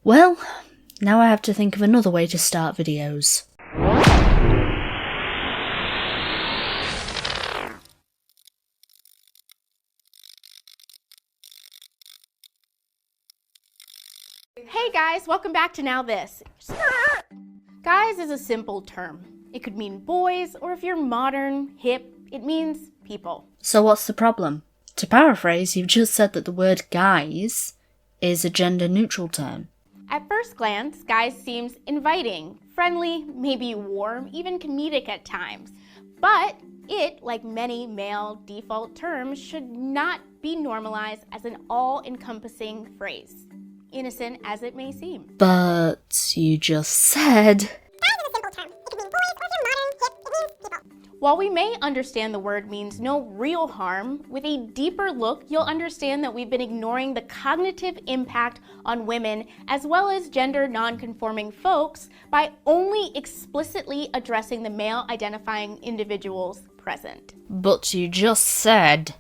Well, now I have to think of another way to start videos. Hey guys, welcome back to Now This. Guys is a simple term. It could mean boys, or if you're modern, hip, it means people. So what's the problem? To paraphrase, you've just said that the word guys is a gender-neutral term. At first glance, guys seems inviting, friendly, maybe warm, even comedic at times. But it, like many male default terms, should not be normalized as an all-encompassing phrase, innocent as it may seem. But you just said... While we may understand the word means no real harm, with a deeper look, you'll understand that we've been ignoring the cognitive impact on women as well as gender non-conforming folks by only explicitly addressing the male-identifying individuals present. But you just said...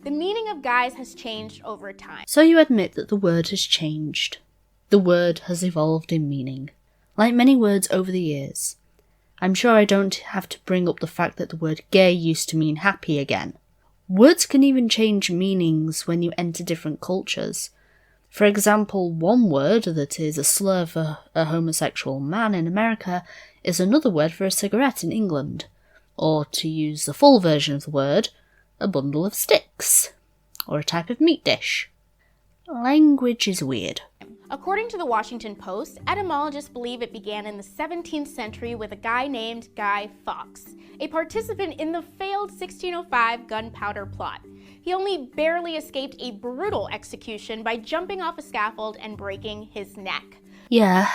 The meaning of guys has changed over time. So you admit that the word has changed. The word has evolved in meaning, like many words over the years. I'm sure I don't have to bring up the fact that the word gay used to mean happy again. Words can even change meanings when you enter different cultures. For example, one word that is a slur for a homosexual man in America is another word for a cigarette in England. Or, to use the full version of the word, a bundle of sticks. Or a type of meat dish. Language is weird. According to the Washington Post, etymologists believe it began in the 17th century with a guy named Guy Fawkes, a participant in the failed 1605 gunpowder plot. He only barely escaped a brutal execution by jumping off a scaffold and breaking his neck. Yeah,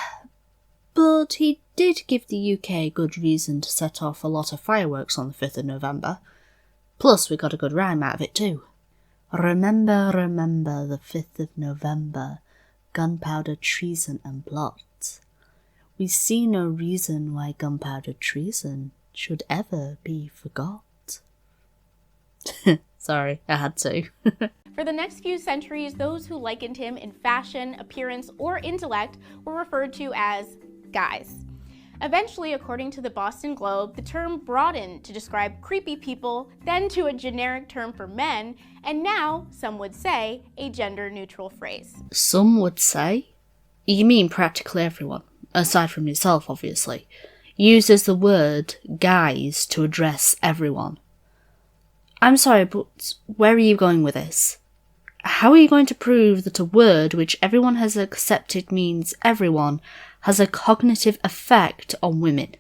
but he did give the UK good reason to set off a lot of fireworks on the 5th of November. Plus, we got a good rhyme out of it too. Remember, remember the 5th of November, gunpowder treason and plot. We see no reason why gunpowder treason should ever be forgot. Sorry, I had to. For the next few centuries, those who likened him in fashion, appearance, or intellect were referred to as guys. Eventually, according to the Boston Globe, the term broadened to describe creepy people, then to a generic term for men, and now, some would say, a gender-neutral phrase. Some would say? You mean practically everyone, aside from yourself, obviously, uses the word guys to address everyone. I'm sorry, but where are you going with this? How are you going to prove that a word which everyone has accepted means everyone has a cognitive effect on women?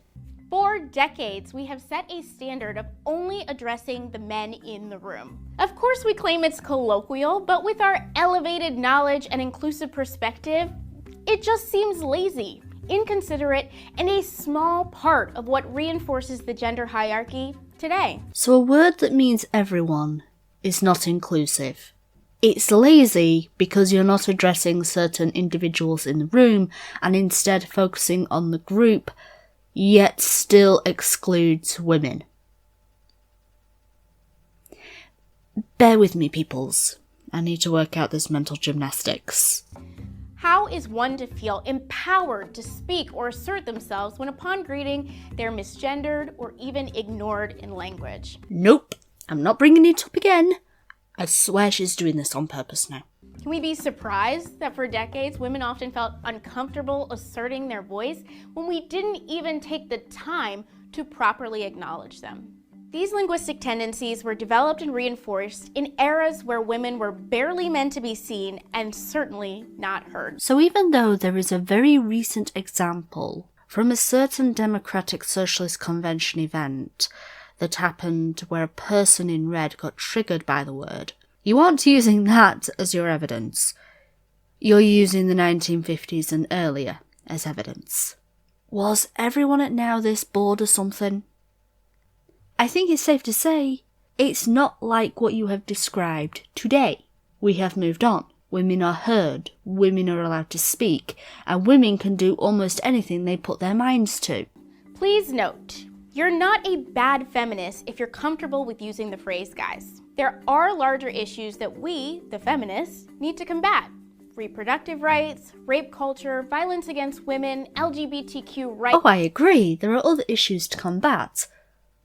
For decades, we have set a standard of only addressing the men in the room. Of course, we claim it's colloquial, but with our elevated knowledge and inclusive perspective, it just seems lazy, inconsiderate, and a small part of what reinforces the gender hierarchy today. So a word that means everyone is not inclusive. It's lazy because you're not addressing certain individuals in the room and instead focusing on the group, yet still excludes women. Bear with me, peoples. I need to work out this mental gymnastics. How is one to feel empowered to speak or assert themselves when upon greeting they're misgendered or even ignored in language? Nope, I'm not bringing it up again. I swear she's doing this on purpose now. Can we be surprised that for decades women often felt uncomfortable asserting their voice when we didn't even take the time to properly acknowledge them? These linguistic tendencies were developed and reinforced in eras where women were barely meant to be seen and certainly not heard. So even though there is a very recent example from a certain Democratic Socialist Convention event that happened where a person in red got triggered by the word, you aren't using that as your evidence. You're using the 1950s and earlier as evidence. Was everyone at Now This bored or something? I think it's safe to say it's not like what you have described today. We have moved on. Women are heard, women are allowed to speak, and women can do almost anything they put their minds to. Please note, you're not a bad feminist if you're comfortable with using the phrase guys. There are larger issues that we, the feminists, need to combat. Reproductive rights, rape culture, violence against women, LGBTQ rights. Oh, I agree. There are other issues to combat.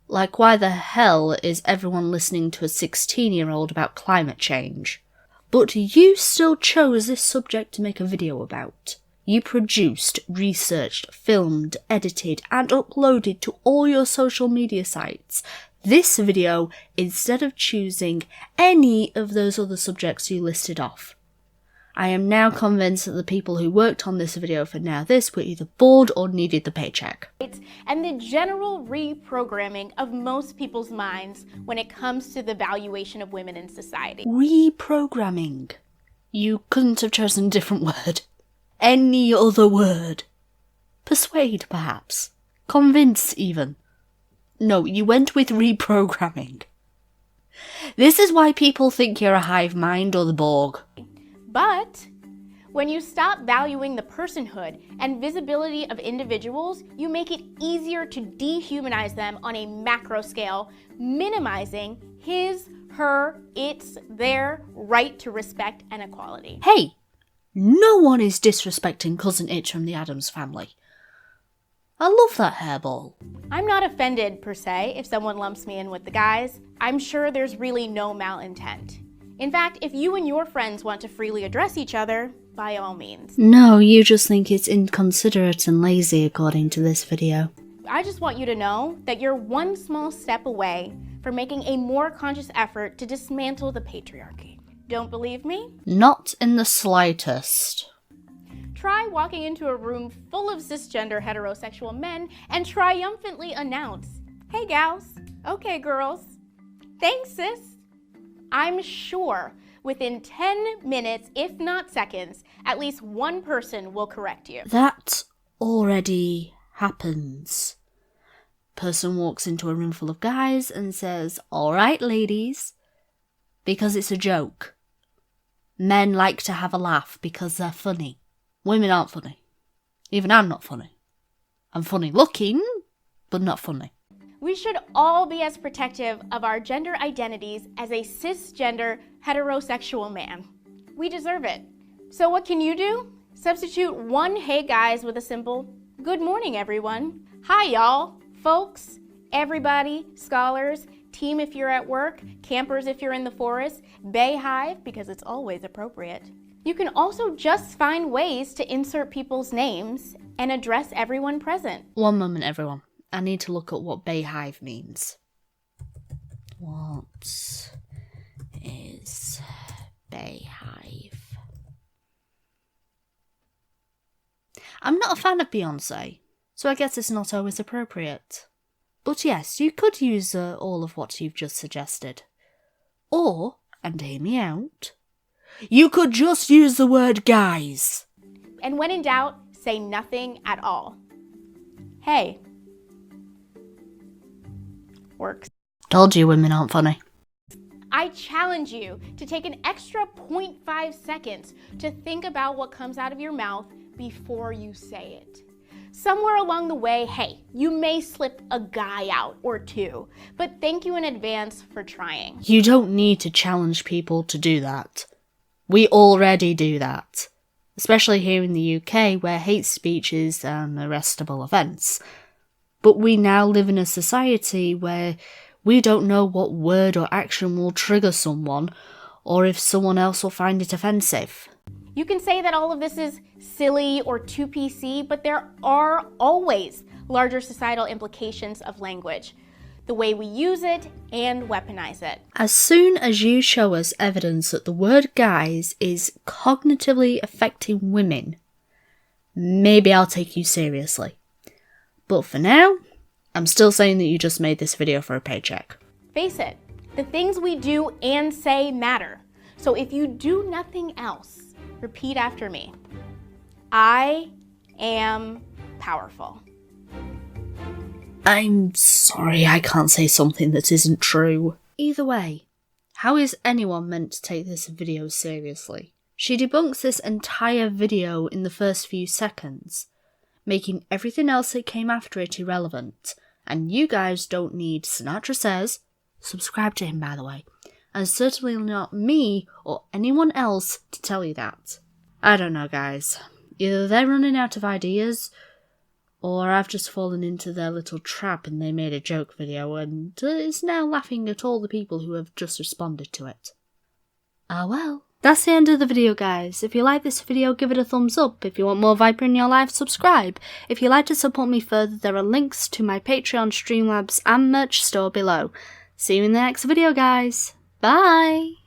Like, why the hell is everyone listening to a 16-year-old about climate change? But you still chose this subject to make a video about. You produced, researched, filmed, edited, and uploaded to all your social media sites this video instead of choosing any of those other subjects you listed off. I am now convinced that the people who worked on this video for Now This were either bored or needed the paycheck. And the general reprogramming of most people's minds when it comes to the valuation of women in society. Reprogramming. You couldn't have chosen a different word. Any other word. Persuade, perhaps. Convince, even. No, you went with reprogramming. This is why people think you're a hive mind or the Borg. But when you stop valuing the personhood and visibility of individuals, you make it easier to dehumanize them on a macro scale, minimizing his, her, its, their right to respect and equality. Hey, no one is disrespecting Cousin Itch from the Addams Family. I love that hairball. I'm not offended, per se, if someone lumps me in with the guys. I'm sure there's really no malintent. In fact, if you and your friends want to freely address each other, by all means. No, you just think it's inconsiderate and lazy according to this video. I just want you to know that you're one small step away from making a more conscious effort to dismantle the patriarchy. Don't believe me? Not in the slightest. Try walking into a room full of cisgender heterosexual men and triumphantly announce, "Hey gals, okay girls, thanks sis." I'm sure within 10 minutes, if not seconds, at least one person will correct you. That already happens. Person walks into a room full of guys and says, "All right, ladies," because it's a joke. Men like to have a laugh because they're funny. Women aren't funny. Even I'm not funny. I'm funny looking, but not funny. We should all be as protective of our gender identities as a cisgender heterosexual man. We deserve it. So what can you do? Substitute one "hey guys" with a simple "good morning everyone." Hi y'all, folks, everybody, scholars, team if you're at work, campers if you're in the forest, bay hive because it's always appropriate. You can also just find ways to insert people's names and address everyone present. One moment, everyone. I need to look at what bayhive means. What is bayhive? I'm not a fan of Beyonce, so I guess it's not always appropriate. But yes, you could use all of what you've just suggested. Or, and hear me out, you could just use the word guys. And when in doubt, say nothing at all. Hey. Works. Told you women aren't funny. I challenge you to take an extra 0.5 seconds to think about what comes out of your mouth before you say it. Somewhere along the way, hey, you may slip a guy out or two, but thank you in advance for trying. You don't need to challenge people to do that. We already do that. Especially here in the UK, where hate speech is an arrestable offence. But we now live in a society where we don't know what word or action will trigger someone, or if someone else will find it offensive. You can say that all of this is silly or too PC, but there are always larger societal implications of language, the way we use it and weaponize it. As soon as you show us evidence that the word guys is cognitively affecting women, maybe I'll take you seriously. But for now, I'm still saying that you just made this video for a paycheck. Face it, the things we do and say matter. So if you do nothing else, repeat after me. I am powerful. I'm sorry I can't say something that isn't true. Either way, how is anyone meant to take this video seriously? She debunks this entire video in the first few seconds, making everything else that came after it irrelevant. And you guys don't need Sinatra Says, subscribe to him by the way, and certainly not me or anyone else to tell you that. I don't know, guys. Either they're running out of ideas, or I've just fallen into their little trap and they made a joke video and is now laughing at all the people who have just responded to it. Ah well. That's the end of the video, guys. If you like this video, give it a thumbs up. If you want more Viper in your life, subscribe. If you'd like to support me further, there are links to my Patreon, Streamlabs and merch store below. See you in the next video, guys. Bye!